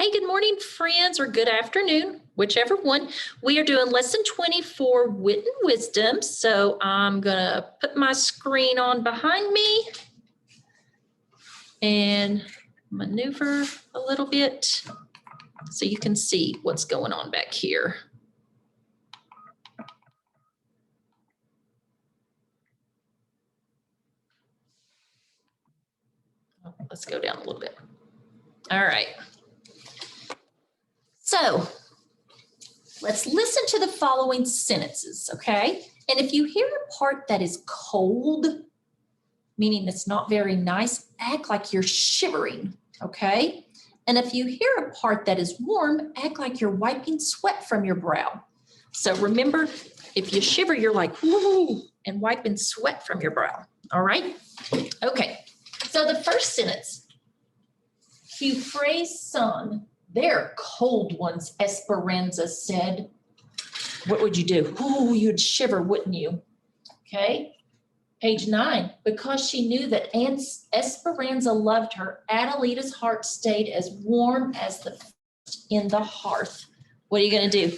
Hey, good morning, friends, or good afternoon, whichever one. We are doing lesson 24, Wit and Wisdom. So I'm going to put my screen on behind me and maneuver a little bit so you can see what's going on back here. Let's go down a little bit. All right. So let's listen to the following sentences, okay? And if you hear a part that is cold, meaning it's not very nice, act like you're shivering, okay? And if you hear a part that is warm, act like you're wiping sweat from your brow. So remember, if you shiver, you're like, woo, and wiping sweat from your brow, all right? Okay, so the first sentence, Euphrase son, they're cold ones, Esperanza said. What would you do? Oh, you'd shiver, wouldn't you? Okay. Page 9, because she knew that Esperanza loved her, Adelita's heart stayed as warm as the in the hearth. What are you going to do?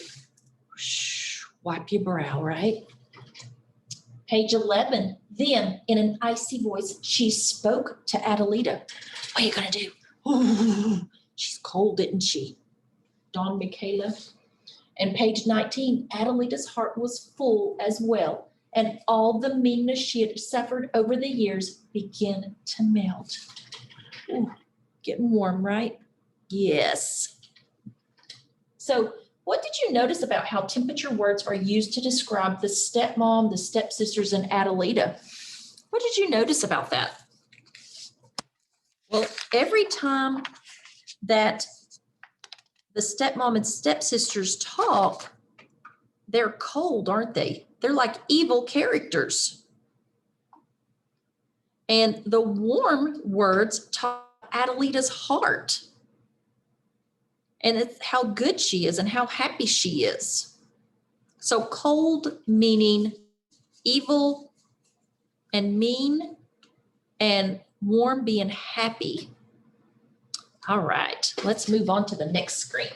Shh, wipe your brow, right? Page 11, then in an icy voice, she spoke to Adelita. What are you going to do? Ooh, she's cold, isn't she? Don Michaela. And page 19, Adelita's heart was full as well, and all the meanness she had suffered over the years began to melt. Ooh, getting warm, right? Yes. So what did you notice about how temperature words are used to describe the stepmom, the stepsisters, and Adelita? What did you notice about that? Well, every time that the stepmom and stepsisters talk, they're cold, aren't they? They're like evil characters. And the warm words talk Adelita's heart. And it's how good she is and how happy she is. So cold meaning evil and mean, and warm being happy. All right, let's move on to the next screen.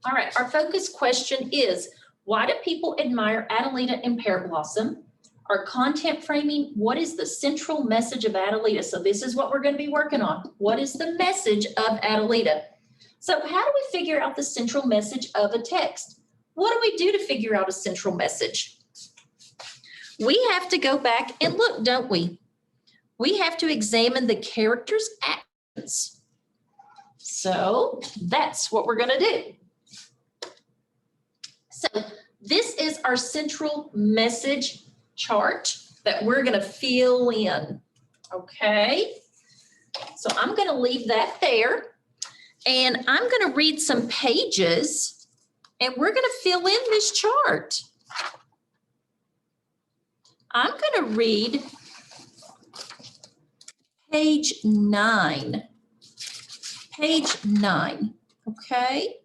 All right, our focus question is, why do people admire Adelita and Pear Blossom? Our content framing, what is the central message of Adelita? So this is what we're going to be working on. What is the message of Adelita? So how do we figure out the central message of a text? What do we do to figure out a central message? We have to go back and look, don't we? We have to examine the character's actions. So that's what we're going to do. So this is our central message chart that we're going to fill in. Okay. So I'm going to leave that there. And I'm going to read some pages and we're going to fill in this chart. I'm going to read page 9. Page 9. Okay.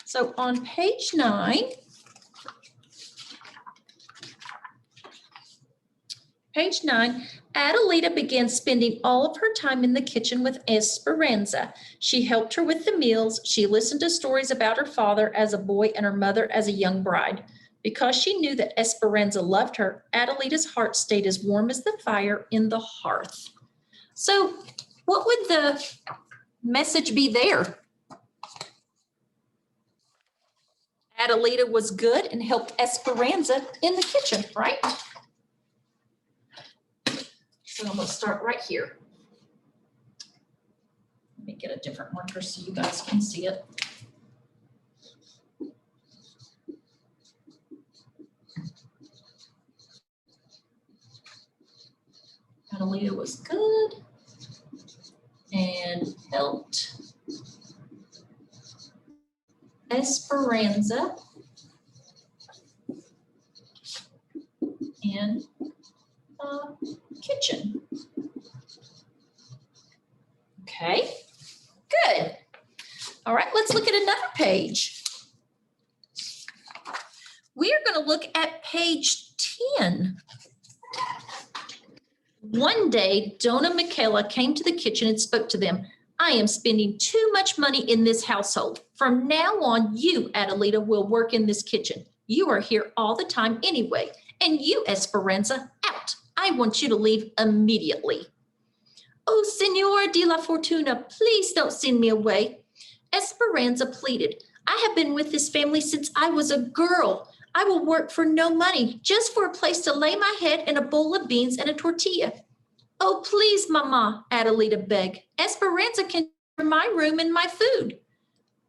So on page 9, Adelita began spending all of her time in the kitchen with Esperanza. She helped her with the meals. She listened to stories about her father as a boy and her mother as a young bride. Because she knew that Esperanza loved her, Adelita's heart stayed as warm as the fire in the hearth. So what would the message be there? Adelita was good and helped Esperanza in the kitchen, right? So I'm going to start right here. Let me get a different marker so you guys can see it. Adelita was good and helped Esperanza in the kitchen. Okay, good. All right, let's look at another page. We are going to look at page 10. One day, Donna Michaela came to the kitchen and spoke to them. I am spending too much money in this household. From now on, you, Adelita, will work in this kitchen. You are here all the time anyway. And you, Esperanza, out. I want you to leave immediately. Oh, Senora de la Fortuna, please don't send me away. Esperanza pleaded. I have been with this family since I was a girl. I will work for no money, just for a place to lay my head and a bowl of beans and a tortilla. Oh, please, Mama, Adelita begged. Esperanza can share my room and my food.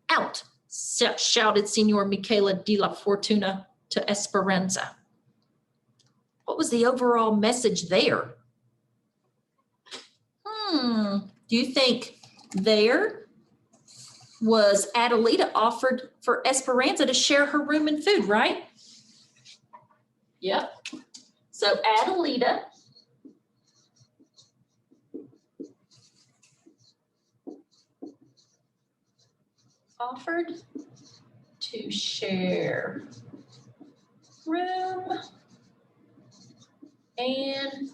Out, shouted Senor Michaela de la Fortuna to Esperanza. What was the overall message there? Do you think there was Adelita offered for Esperanza to share her room and food, right? Yep. So Adelita offered to share room and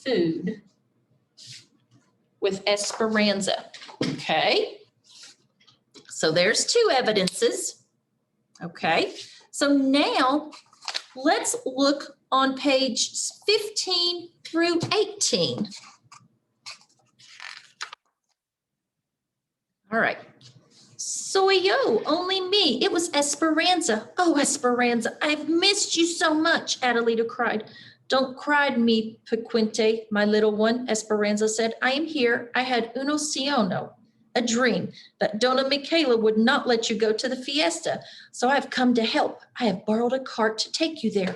food with Esperanza. Okay. So there's two evidences. Okay. So now let's look on page 15 through 18. All right. Soy yo, only me. It was Esperanza. Oh, Esperanza, I've missed you so much, Adelita cried. Don't cry me, Pequinte, my little one, Esperanza said. I am here. I had un sueño, a dream, that Donna Michaela would not let you go to the fiesta. So I have come to help. I have borrowed a cart to take you there.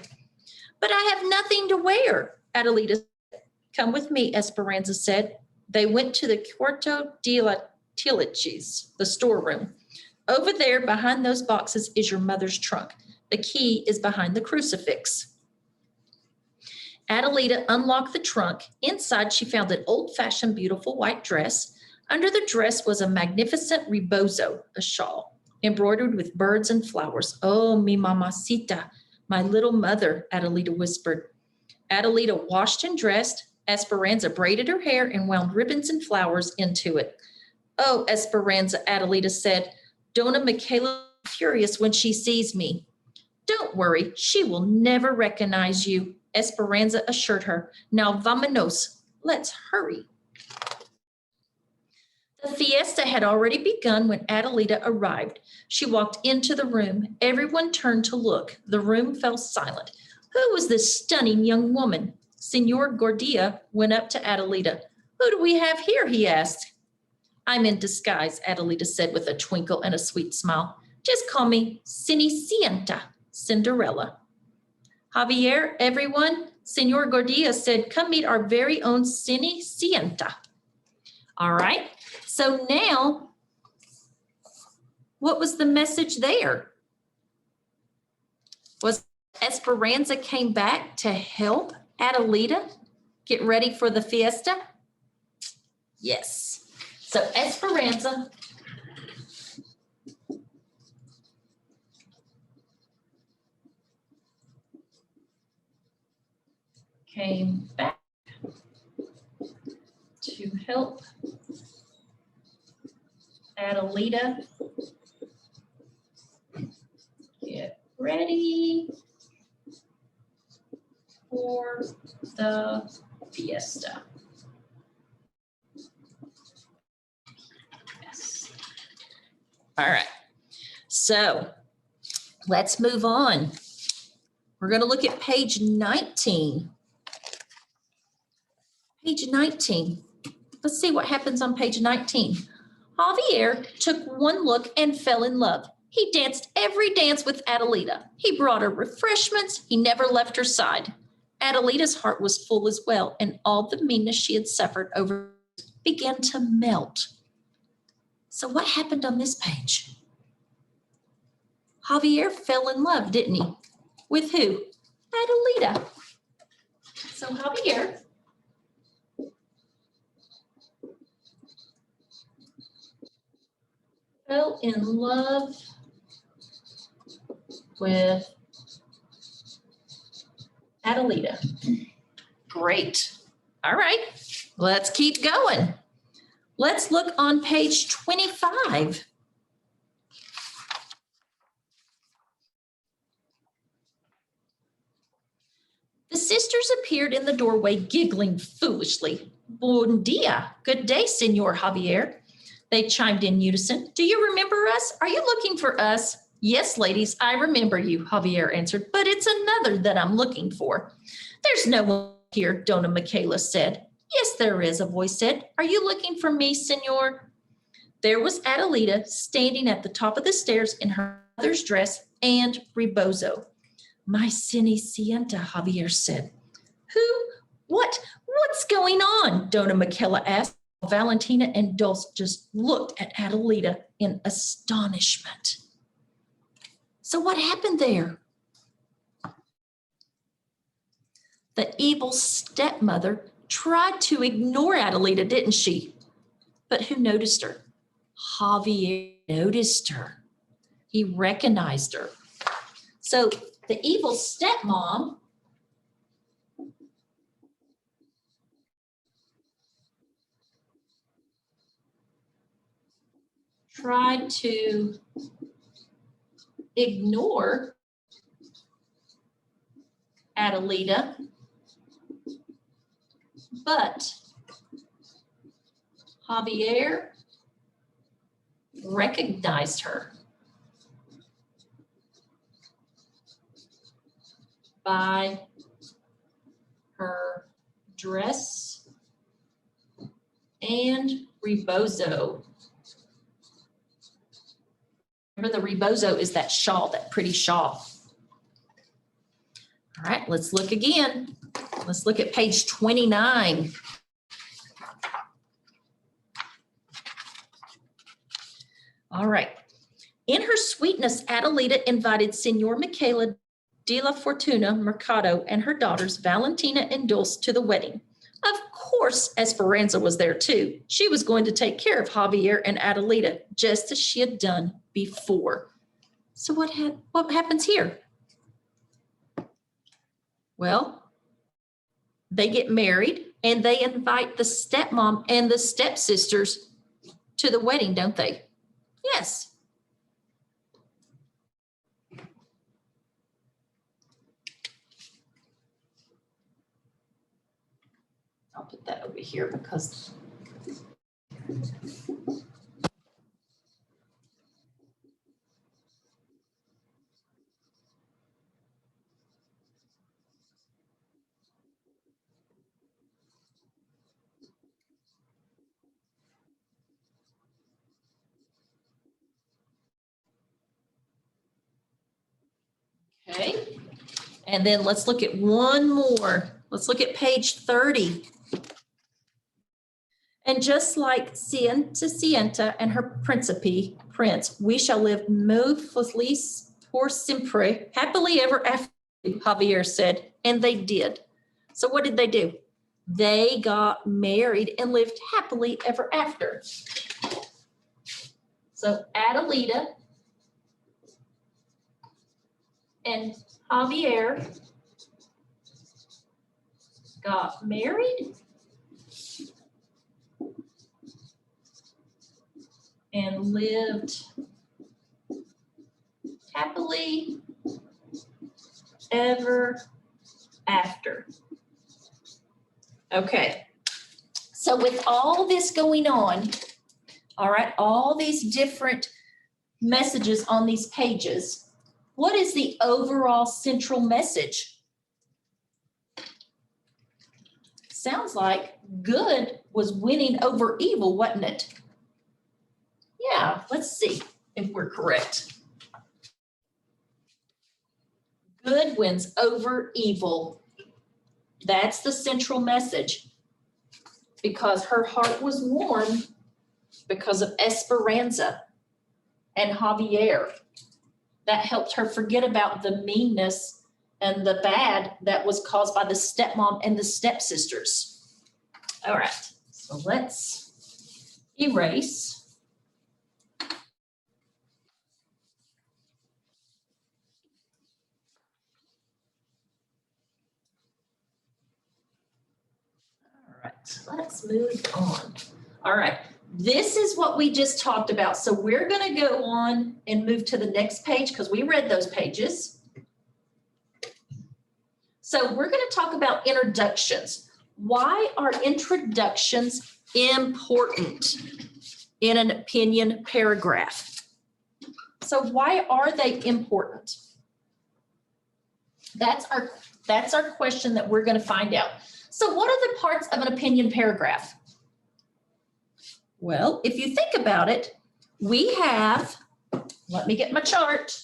But I have nothing to wear, Adelita said. Come with me, Esperanza said. They went to the Cuarto de la Tiliches, the storeroom. Over there, behind those boxes, is your mother's trunk. The key is behind the crucifix. Adelita unlocked the trunk. Inside, she found an old-fashioned, beautiful white dress. Under the dress was a magnificent rebozo, a shawl, embroidered with birds and flowers. Oh, mi mamacita, my little mother, Adelita whispered. Adelita washed and dressed. Esperanza braided her hair and wound ribbons and flowers into it. Oh, Esperanza, Adelita said, Donna Michaela is furious when she sees me. Don't worry, she will never recognize you, Esperanza assured her. Now, vamonos, let's hurry. The fiesta had already begun when Adelita arrived. She walked into the room. Everyone turned to look. The room fell silent. Who was this stunning young woman? Senor Gordia went up to Adelita. Who do we have here? He asked. I'm in disguise, Adelita said with a twinkle and a sweet smile. Just call me Cenicienta, Cinderella. Javier, everyone, Senor Gordia said, come meet our very own Cenicienta. All right, so now, what was the message there? Was Esperanza came back to help Adelita get ready for the fiesta? Yes. So Esperanza came back to help Adelita get ready for the fiesta. Yes. All right. So let's move on. We're going to look at page 19. Page 19. Let's see what happens on page 19. Javier took one look and fell in love. He danced every dance with Adelita. He brought her refreshments. He never left her side. Adelita's heart was full as well, and all the meanness she had suffered over began to melt. So what happened on this page? Javier fell in love, didn't he? With who? Adelita. So Javier fell in love with Adelita. Great. All right, let's keep going. Let's look on page 25. The sisters appeared in the doorway, giggling foolishly. Buen dia. Good day, Senor Javier. They chimed in unison. Do you remember us? Are you looking for us? Yes, ladies, I remember you, Javier answered, but it's another that I'm looking for. There's no one here, Dona Michaela said. Yes, there is, a voice said. Are you looking for me, Senor? There was Adelita standing at the top of the stairs in her mother's dress and rebozo. My Cenicienta, Javier said. Who? What's going on? Dona Michaela asked. Valentina and Dulce just looked at Adelita in astonishment. So what happened there? The evil stepmother tried to ignore Adelita, didn't she? But who noticed her? Javier noticed her. He recognized her. So the evil stepmom tried to ignore Adelita, but Javier recognized her by her dress and rebozo. Remember, the rebozo is that shawl, that pretty shawl. All right, let's look again. Let's look at page 29. All right. In her sweetness, Adelita invited Senor Michaela de la Fortuna Mercado and her daughters, Valentina and Dulce, to the wedding. Of course, Esperanza was there too. She was going to take care of Javier and Adelita, just as she had done before. So what happens here? Well, they get married and they invite the stepmom and the stepsisters to the wedding, don't they? Yes. I'll put that over here because okay. And then let's look at one more. Let's look at page 30. And just like Cienta and her prince, we shall live muy feliz por siempre, happily ever after, Javier said, and they did. So what did they do? They got married and lived happily ever after. So Adelita and Javier got married and lived happily ever after. Okay, so with all this going on, all right, all these different messages on these pages, what is the overall central message? Sounds like good was winning over evil, wasn't it? Yeah, let's see if we're correct. Good wins over evil. That's the central message, because her heart was warm because of Esperanza and Javier. That helped her forget about the meanness and the bad that was caused by the stepmom and the stepsisters. All right, so let's erase. let's move on. All right, this is what we just talked about. So we're going to go on and move to the next page because we read those pages. So we're going to talk about introductions. Why are introductions important in an opinion paragraph? So why are they important? That's our question that we're going to find out. So what are the parts of an opinion paragraph? Well, if you think about it, we have, let me get my chart.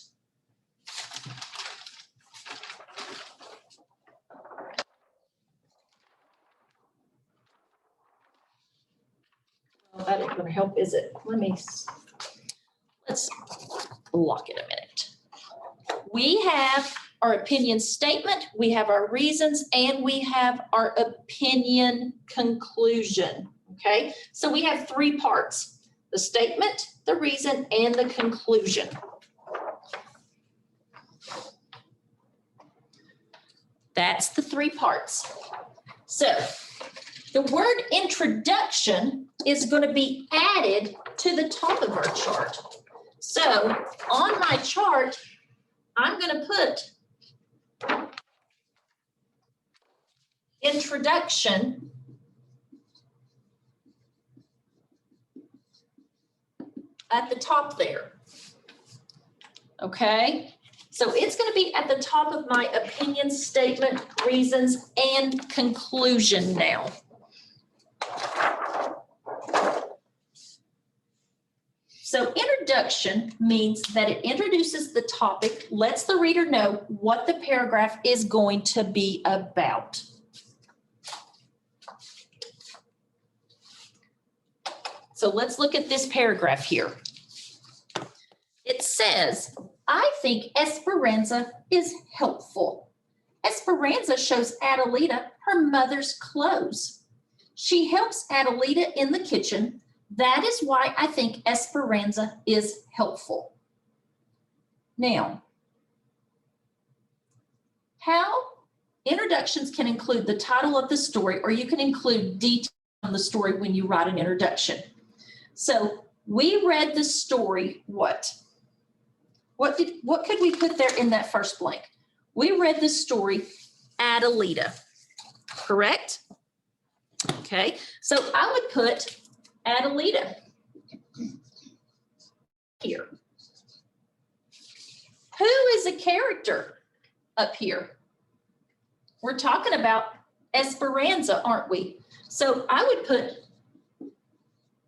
Well, that ain't going to help, is it? Let's lock it a minute. We have our opinion statement, we have our reasons, and we have our opinion conclusion, okay? So we have three parts: the statement, the reason, and the conclusion. That's the three parts. So the word introduction is going to be added to the top of our chart. So on my chart, I'm going to put introduction at the top there. Okay, so it's going to be at the top of my opinion statement, reasons, and conclusion now. So introduction means that it introduces the topic, lets the reader know what the paragraph is going to be about. So let's look at this paragraph here. It says, I think Esperanza is helpful. Esperanza shows Adelita her mother's clothes. She helps Adelita in the kitchen. That is why I think Esperanza is helpful. Now, how introductions can include the title of the story, or you can include detail on the story when you write an introduction. So we read the story, what could we put there in that first blank? We read the story Adelita, correct? Okay, so I would put Adelita here. Who is a character up here? We're talking about Esperanza, aren't we? So I would put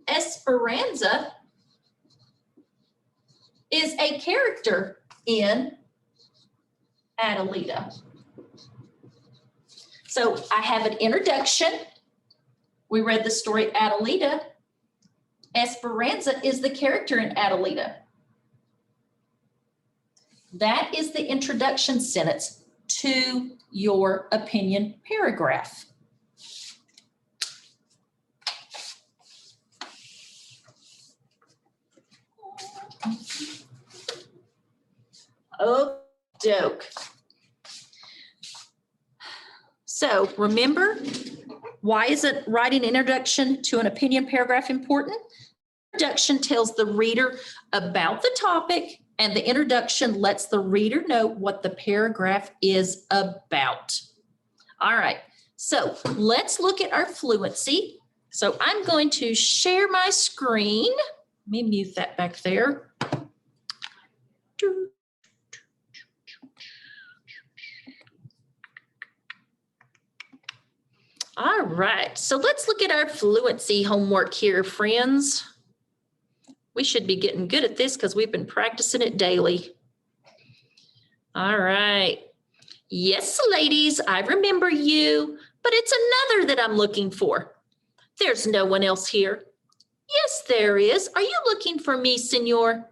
Esperanza is a character in Adelita. So I have an introduction. We read the story Adelita. Esperanza is the character in Adelita. That is the introduction sentence to your opinion paragraph. Oh, doke. So remember, why is it writing an introduction to an opinion paragraph important? Introduction tells the reader about the topic, and the introduction lets the reader know what the paragraph is about. All right, so let's look at our fluency. So I'm going to share my screen. Let me mute that back there. All right, so let's look at our fluency homework here, friends. We should be getting good at this because we've been practicing it daily. All right. Yes, ladies, I remember you, but it's another that I'm looking for. There's no one else here. Yes, there is. Are you looking for me, senor?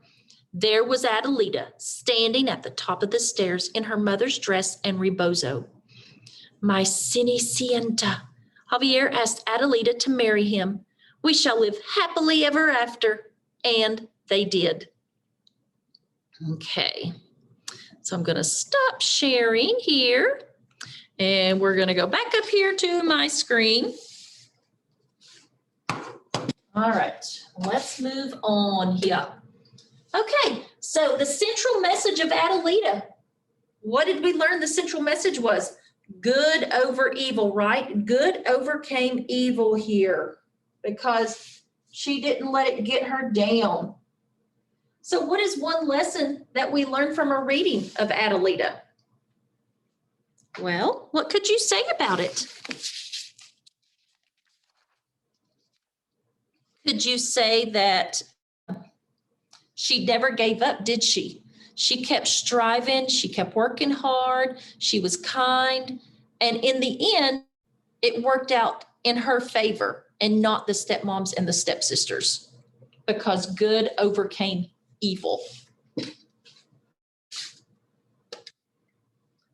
There was Adelita standing at the top of the stairs in her mother's dress and rebozo. My Cenicienta. Javier asked Adelita to marry him. We shall live happily ever after. And they did. Okay, so I'm going to stop sharing here. And we're going to go back up here to my screen. All right, let's move on here. Okay, so the central message of Adelita. What did we learn the central message was? Good over evil, right? Good overcame evil here because she didn't let it get her down. So what is one lesson that we learned from a reading of Adelita? Well, what could you say about it? Could you say that she never gave up, did she? She kept striving, she kept working hard, she was kind, and in the end, it worked out in her favor and not the stepmoms and the stepsisters because good overcame evil.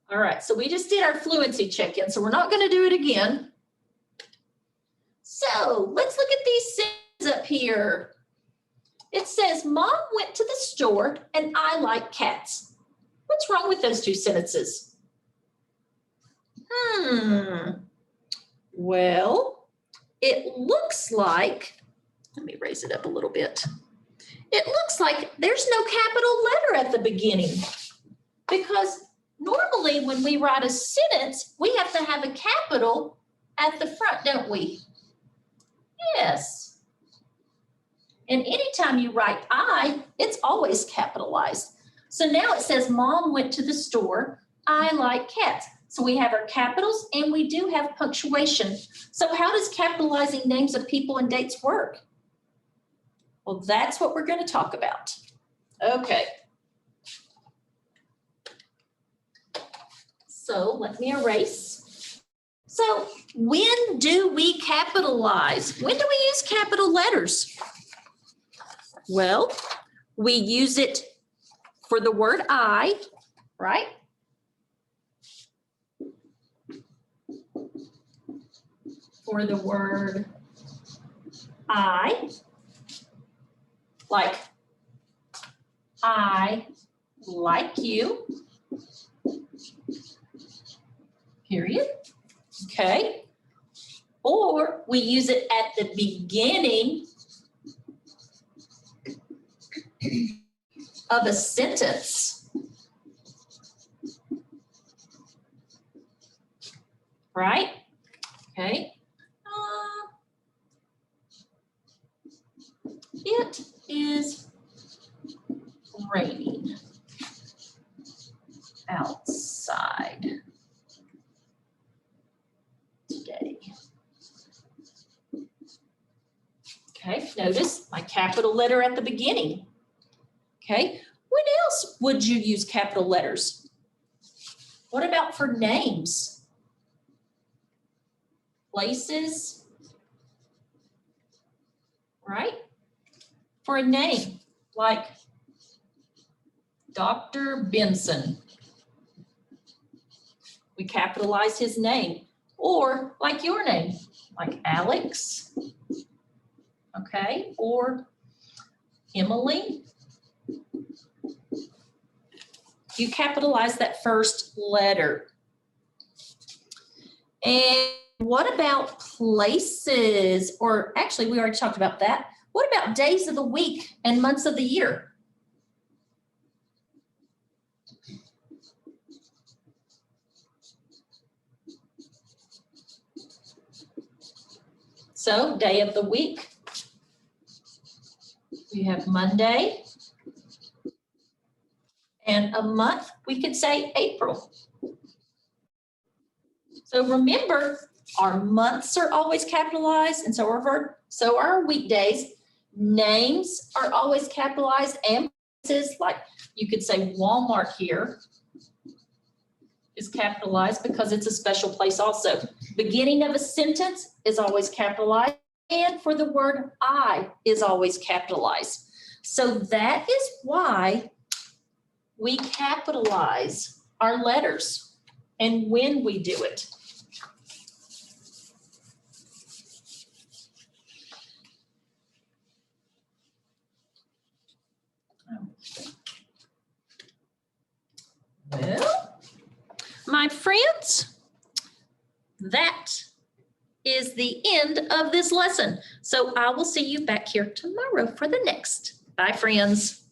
All right, so we just did our fluency check-in, so we're not going to do it again. So let's look at these sentences up here. It says, Mom went to the store and I like cats. What's wrong with those two sentences? Well, it looks like, let me raise it up a little bit. It looks like there's no capital letter at the beginning because normally when we write a sentence, we have to have a capital at the front, don't we? Yes. And anytime you write I, it's always capitalized. So now it says, Mom went to the store. I like cats. So we have our capitals and we do have punctuation. So how does capitalizing names of people and dates work? Well, that's what we're going to talk about. Okay. So let me erase. So when do we capitalize? When do we use capital letters? Well, we use it for the word I, right? For the word I, like I like you, period. Okay. Or we use it at the beginning of a sentence, right? Okay. It is raining outside today. Okay, notice my capital letter at the beginning. Okay, when else would you use capital letters? What about for names? Places, right? For a name, like Dr. Benson. We capitalize his name. Or like your name, like Alex, okay? Or Emily. You capitalize that first letter. And what about places? Or actually, we already talked about that. What about days of the week and months of the year? So, day of the week, we have Monday. And a month, we could say April. So remember, our months are always capitalized, and so are our weekdays. Names are always capitalized, and places, like you could say Walmart here is capitalized because it's a special place also. Beginning of a sentence is always capitalized, and for the word I is always capitalized. So that is why we capitalize our letters and when we do it. Well, my friends, that is the end of this lesson. So I will see you back here tomorrow for the next. Bye, friends.